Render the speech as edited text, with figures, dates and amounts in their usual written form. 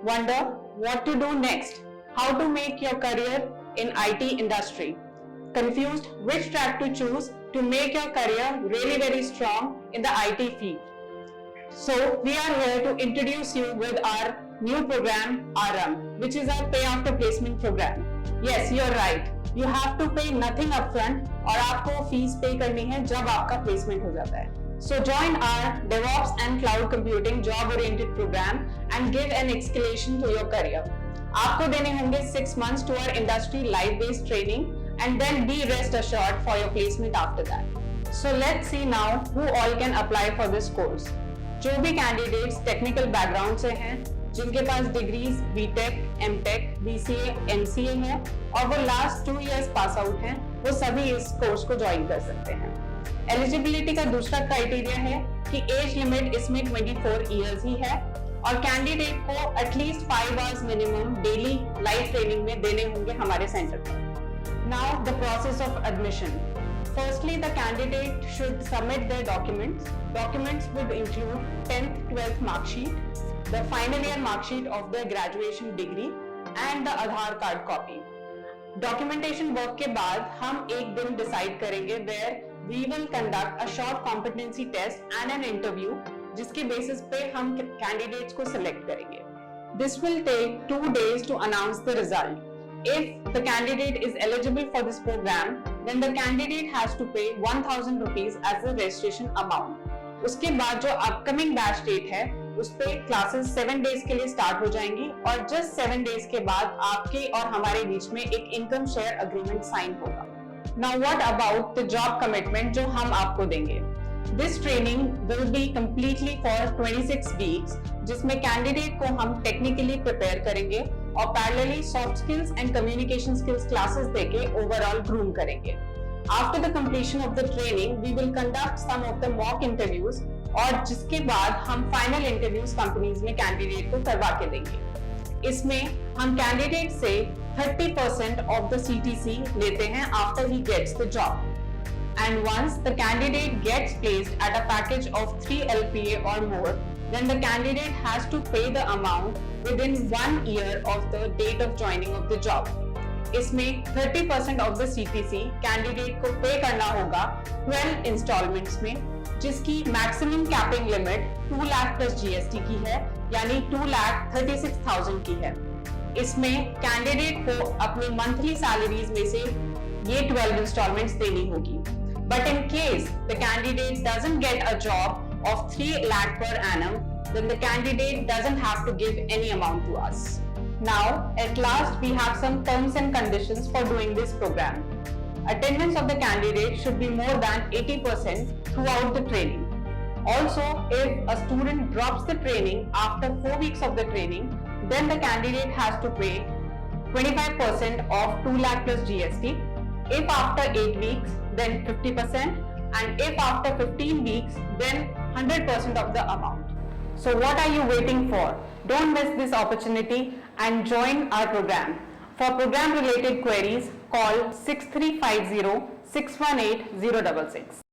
Wonder what to do next? How to make your career in IT industry? Confused which track to choose to make your career really very strong in the IT field? So we are here to introduce you with our new program RM, which is our pay after placement program. Yes, you are right. You have to pay nothing upfront और आपको fees पे करनी है जब आपका placement हो जाता है. So join our DevOps and Cloud Computing job oriented program and give an escalation to your career. आपको देने होंगे 6 months to our industry live based training and then be rest assured for your placement after that. So let's see now who all can apply for this course. जो भी candidates technical background से हैं, जिनके पास degrees BTech, MTech, BCA, MCA है और वो last 2 years pass out हैं, वो सभी इस कोर्स को ज्वाइन कर सकते हैं. एलिजिबिलिटी का दूसरा क्राइटेरिया है कि एज लिमिट इसमें 24 years ही है और कैंडिडेट को at least 5 hours minimum daily live training में देने होंगे हमारे सेंटर पर. Now the process of admission. Firstly, the candidate should submit their documents. Documents would include 10th, 12th mark sheet, the final year mark sheet of their graduation degree and the Aadhaar card copy. Documentation work के बाद हम एक दिन decide करेंगे where we will conduct a short competency test and an interview, जिसके basis पे हम candidates को select करेंगे. This will take 2 days to announce the result. If the candidate is eligible for this program, then the candidate has to pay 1000 rupees as the registration amount. उसके बाद जो upcoming batch date है, उस पे classes 7 days के लिए start हो जाएंगी और just 7 days के बाद आपके और हमारे बीच में एक income share agreement sign होगा. Now what about the job commitment जो हम आपको देंगे? This training will be completely for 26 weeks, जिसमें candidate को हम technically prepare करेंगे और parallelly soft skills and communication skills classes देके overall groom करेंगे. After the completion of the training, we will conduct some of the mock interviews और जिसके बाद हम final interviews companies में candidate को करवा के देंगे. इसमें हम candidate से 30% of the CTC लेते हैं after he gets the job. And once the candidate gets placed at a package of 3 LPA or more, then the candidate has to pay the amount within 1 year of the date of joining of the job. इसमें 30% of the CTC candidate को pay करना होगा 12 installments में, जिसकी maximum capping limit 2 lakh plus GST की है, यानी 2,36,000 की है. इसमें candidate को अपनी monthly salaries में से ये 12 installments देनी होगी. But in case the candidate doesn't get a job of 3 lakh per annum, then the candidate doesn't have to give any amount to us. Now, at last, we have some terms and conditions for doing this program. Attendance of the candidate should be more than 80% throughout the training. Also, if a student drops the training after 4 weeks of the training, then the candidate has to pay 25% of 2 lakh plus GST. If after 8 weeks, then 50%, and if after 15 weeks, then 100% of the amount. So what are you waiting for? Don't miss this opportunity and join our program. For program related queries, call 6350 618 066.